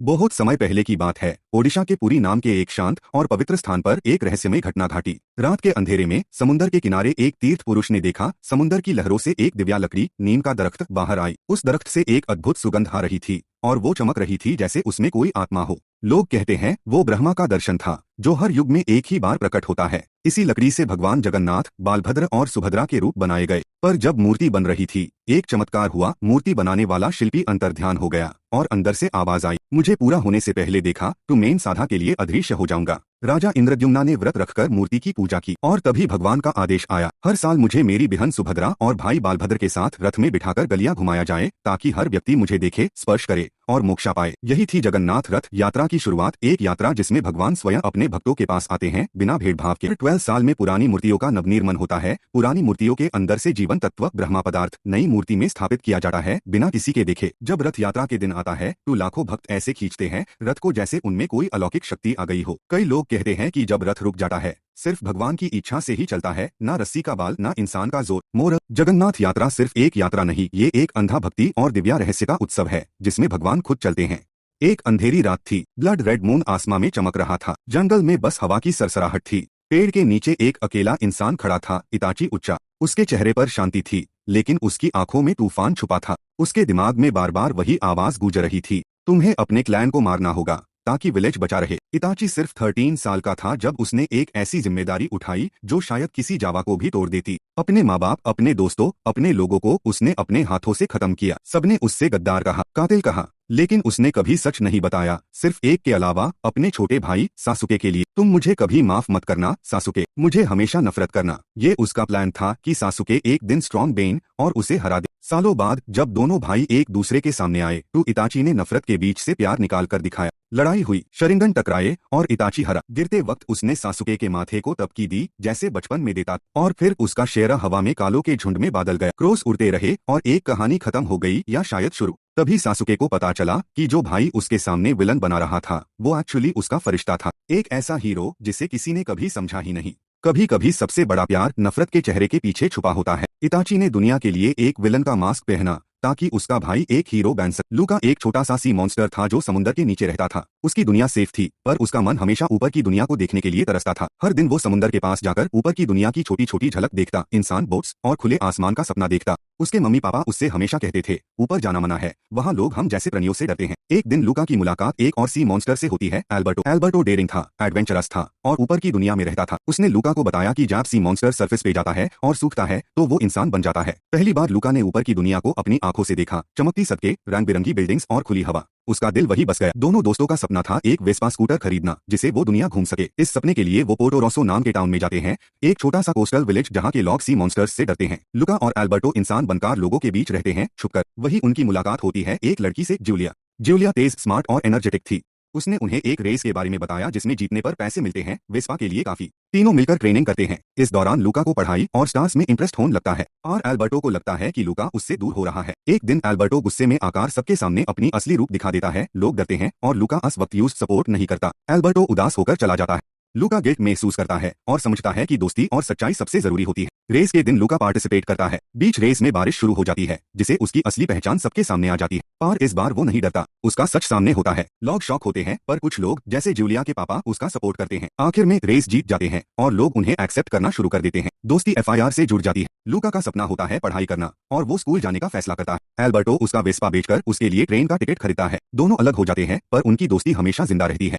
बहुत समय पहले की बात है। ओडिशा के पुरी नाम के एक शांत और पवित्र स्थान पर एक रहस्यमय घटना घटी। रात के अंधेरे में समुन्दर के किनारे एक तीर्थ पुरुष ने देखा, समुन्दर की लहरों से एक दिव्या लकड़ी नीम का दरख्त बाहर आई। उस दरख्त से एक अद्भुत सुगंध आ रही थी और वो चमक रही थी जैसे उसमें कोई आत्मा हो। लोग कहते हैं वो ब्रह्मा का दर्शन था, जो हर युग में एक ही बार प्रकट होता है। इसी लकड़ी से भगवान जगन्नाथ, बालभद्र और सुभद्रा के रूप बनाए गए। पर जब मूर्ति बन रही थी, एक चमत्कार हुआ। मूर्ति बनाने वाला शिल्पी अंतर्ध्यान हो गया और अंदर से आवाज आई, मुझे पूरा होने से पहले देखा तो मैं साधा के लिए अदृश्य हो जाऊंगा। राजा इंद्रद्युम्ना ने व्रत रखकर मूर्ति की पूजा की और तभी भगवान का आदेश आया, हर साल मुझे मेरी बहन सुभद्रा और भाई बालभद्र के साथ रथ में बिठाकर गलियां घुमाया जाए, ताकि हर व्यक्ति मुझे देखे, स्पर्श करे और मोक्षा पाए। यही थी जगन्नाथ रथ यात्रा की शुरुआत, एक यात्रा जिसमें भगवान स्वयं अपने भक्तों के पास आते हैं बिना भेदभाव के। 12 साल में पुरानी मूर्तियों का नवनिर्माण होता है। पुरानी मूर्तियों के अंदर से जीवन तत्व ब्रह्मा पदार्थ नई मूर्ति में स्थापित किया जाता है बिना किसी के देखे। जब रथ यात्रा के दिन आता है तो लाखों भक्त ऐसे खींचते हैं रथ को जैसे उनमें कोई अलौकिक शक्ति आ गई हो। कई लोग कहते हैं कि जब रथ रुक जाता है सिर्फ भगवान की इच्छा से ही चलता है, ना रस्सी का बाल ना इंसान का जोर। मोर जगन्नाथ यात्रा सिर्फ एक यात्रा नहीं, ये एक अंधा भक्ति और दिव्या रहस्य का उत्सव है जिसमें भगवान खुद चलते हैं। एक अंधेरी रात थी, ब्लड रेड मून आसमां में चमक रहा था। जंगल में बस हवा की सरसराहट थी। पेड़ के नीचे एक अकेला इंसान खड़ा था, इताची उच्चा। उसके चेहरे पर शांति थी, लेकिन उसकी आंखों में तूफान छुपा था। उसके दिमाग में बार बार वही आवाज गूंज रही थी, तुम्हें अपने क्लैन को मारना होगा ताकि विलेज बचा रहे। इताची सिर्फ 13 साल का था जब उसने एक ऐसी जिम्मेदारी उठाई जो शायद किसी जावा को भी तोड़ देती। अपने माँ बाप, अपने दोस्तों, अपने लोगों को उसने अपने हाथों से खत्म किया। सबने उससे गद्दार कहा, कातिल कहा, लेकिन उसने कभी सच नहीं बताया, सिर्फ एक के अलावा, अपने छोटे भाई सासुके के लिए। तुम मुझे कभी माफ मत करना सासुके, मुझे हमेशा नफरत करना। ये उसका प्लान था कि सासुके एक दिन स्ट्रॉन्ग बेन और उसे हरा दे। सालों बाद जब दोनों भाई एक दूसरे के सामने आए तो इताची ने नफरत के बीच से प्यार निकाल कर दिखाया। लड़ाई हुई, शरिंगन टकराए और इताची हरा। गिरते वक्त उसने सासुके के माथे को तपकी दी जैसे बचपन में देता, और फिर उसका शेरा हवा में कालों के झुंड में बादल गया। क्रोस उड़ते रहे और एक कहानी खत्म हो गई, या शायद शुरू। तभी सासुके को पता चला कि जो भाई उसके सामने विलन बना रहा था वो एक्चुअली उसका फरिश्ता था, एक ऐसा हीरो जिसे किसी ने कभी समझा ही नहीं। कभी कभी सबसे बड़ा प्यार नफरत के चेहरे के पीछे छुपा होता है। इताची ने दुनिया के लिए एक विलन का मास्क पहना ताकि उसका भाई एक हीरो बन सके। लूका एक छोटा सा सी मॉन्स्टर था जो समुद्र के नीचे रहता था। उसकी दुनिया सेफ थी, पर उसका मन हमेशा ऊपर की दुनिया को देखने के लिए तरसता था। हर दिन वो समुद्र के पास जाकर ऊपर की दुनिया की छोटी छोटी झलक देखता, इंसान, बोट्स और खुले आसमान का सपना देखता। उसके मम्मी पापा उससे हमेशा कहते थे, ऊपर जाना मना है, वहाँ लोग हम जैसे प्राणियों से डरते हैं। एक दिन लूका की मुलाकात एक और सी मॉन्स्टर से होती है, एल्बर्टो। एल्बर्टो डेयरिंग था, एडवेंचरस था और ऊपर की दुनिया में रहता था। उसने लूका को बताया कि जब सी मॉन्स्टर सरफेस पे जाता है और सूखता है तो वो इंसान बन जाता है। पहली बार लूका ने ऊपर की दुनिया को अपनी आंखों से देखा, चमकती सड़कें, रंग बिरंगी बिल्डिंग्स और खुली हवा। उसका दिल वही बस गया। दोनों दोस्तों का सपना था एक वेस्पा स्कूटर खरीदना जिसे वो दुनिया घूम सके। इस सपने के लिए वो पोर्टो रोसो नाम के टाउन में जाते हैं, एक छोटा सा कोस्टल विलेज जहाँ के लोग सी मॉन्स्टर्स से डरते हैं। लुका और एल्बर्टो इंसान बनकर लोगों के बीच रहते हैं छुपकर। वही उनकी मुलाकात होती है एक लड़की से, जूलिया। जूलिया तेज, स्मार्ट और एनर्जेटिक थी। उसने उन्हें एक रेस के बारे में बताया जिसमें जीतने पर पैसे मिलते हैं, वेस्पा के लिए काफी। तीनों मिलकर ट्रेनिंग करते हैं। इस दौरान लूका को पढ़ाई और स्टार्स में इंटरेस्ट होने लगता है और एल्बर्टो को लगता है कि लूका उससे दूर हो रहा है। एक दिन एल्बर्टो गुस्से में आकर सबके सामने अपनी असली रूप दिखा देता है। लोग डरते हैं और लूका उस वक्त यूज सपोर्ट नहीं करता। एल्बर्टो उदास होकर चला जाता है। लूका गिल्ट महसूस करता है और समझता है कि दोस्ती और सच्चाई सबसे जरूरी होती है। रेस के दिन लूका पार्टिसिपेट करता है। बीच रेस में बारिश शुरू हो जाती है जिसे उसकी असली पहचान सबके सामने आ जाती है, पर इस बार वो नहीं डरता। उसका सच सामने होता है। लोग शॉक होते हैं, पर कुछ लोग जैसे जूलिया के पापा उसका सपोर्ट करते हैं। आखिर में रेस जीत जाते हैं और लोग उन्हें एक्सेप्ट करना शुरू कर देते हैं। दोस्ती एफआईआर से जुड़ जाती है। लूका का सपना होता है पढ़ाई करना और वो स्कूल जाने का फैसला करता है। एल्बर्टो उसका वेस्पा बेचकर उसके लिए ट्रेन का टिकट खरीदता है। दोनों अलग हो जाते हैं पर उनकी दोस्ती हमेशा जिंदा रहती है।